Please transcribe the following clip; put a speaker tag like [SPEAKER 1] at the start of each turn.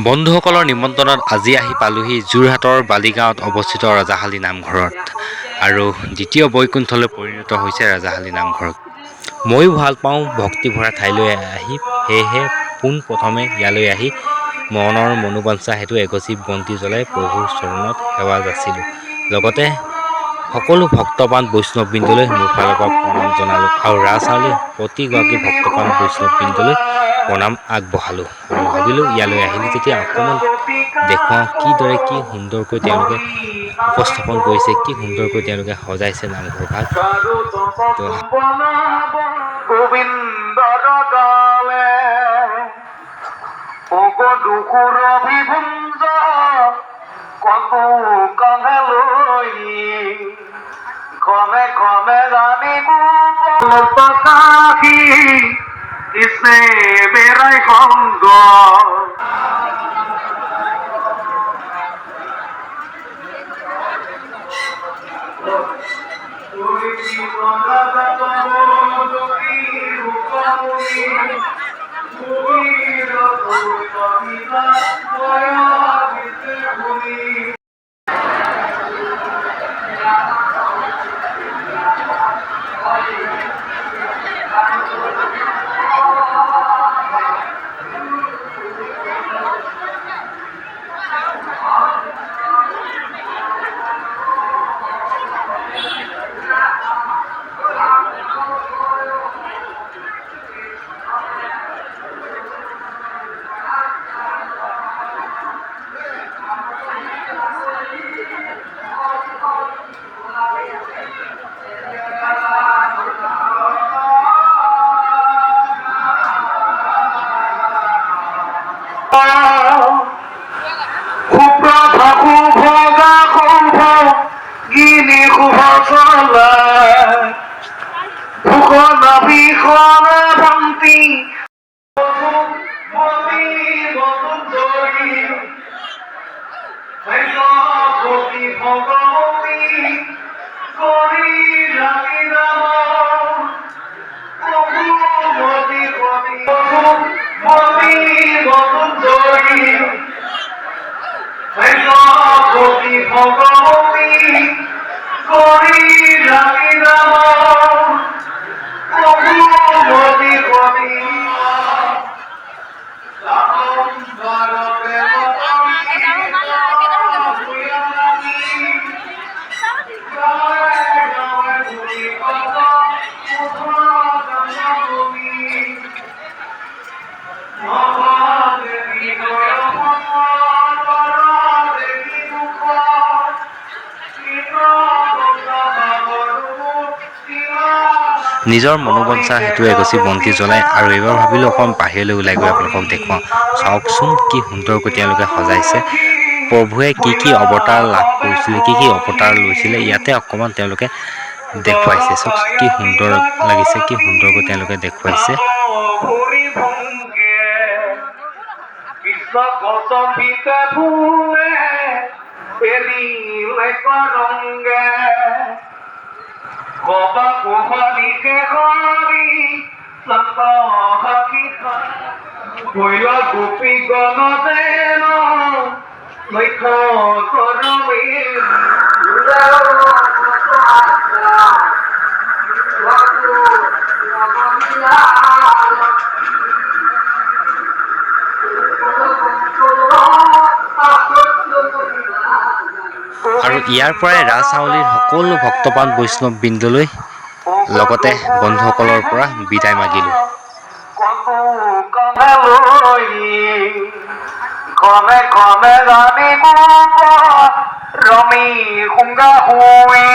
[SPEAKER 1] বন্ধুসকলৰ নিমন্ত্ৰণত আজি আহি পালোহি যোৰহাটৰ বালিগাঁৱত অৱস্থিত ৰজাহালী নামঘৰত আৰু দ্বিতীয় বৈকুণ্ঠলৈ পৰিণত হৈছে ৰজাহালী নামঘৰত। ময়ো ভাল পাওঁ ভক্তি ভৰা ঠাইলৈ আহি, সেয়েহে পোনপ্ৰথমে ইয়ালৈ আহি মনৰ মনোবাঞ্ছা হেতু এগছি বন্তি জ্বলাই প্ৰভুৰ চৰণত সেৱা যাচিলোঁ। লগতে সকলো ভক্তপ্ৰাণ বৈষ্ণৱবৃন্দলৈ মোৰ ফালৰ পৰা প্ৰণাম জনালোঁ আৰু ৰাজহাউলীৰ প্ৰতিগৰাকী ভক্তপ্ৰাণ বৈষ্ণৱবৃন্দলৈ প্ৰণাম আগবঢ়ালোঁ। আৰু ভাবিলোঁ ইয়ালৈ আহিলে যেতিয়া অকণমান দেখুৱাওঁ কিদৰে কি সুন্দৰকৈ তেওঁলোকে উপস্থাপন কৰিছে, কি সুন্দৰকৈ তেওঁলোকে সজাইছে নামঘৰ ভাগ।
[SPEAKER 2] Come dani pakahi isne berai hongo
[SPEAKER 1] নিজৰ মনোবাঞ্ছা হেতু এগছি বন্তি জ্বলাই আৰু এইবাৰ ভাবিলোঁ অকণ বাহিৰলৈ ওলাই গৈ আপোনালোকক দেখুৱাওঁ। চাওকচোন কি সুন্দৰকৈ তেওঁলোকে সজাইছে। প্ৰভুৱে কি কি অৱতাৰ লাভ কৰিছিলে, কি কি অৱতাৰ লৈছিলে, ইয়াতে অকণমান তেওঁলোকে দেখুৱাইছে। চাওক কি সুন্দৰ লাগিছে, কি সুন্দৰকৈ তেওঁলোকে দেখুৱাইছে।
[SPEAKER 2] গোপী গণদেন লক্ষ্য কৰমে
[SPEAKER 1] আৰু ইয়াৰ পৰাই ৰাজহাউলীৰ সকলো ভক্তপ্ৰাণ বৈষ্ণৱবৃন্দলৈ লগতে বন্ধুসকলৰ পৰা বিদায় মাগিলোঁ।
[SPEAKER 2] Come dani rami hunga hui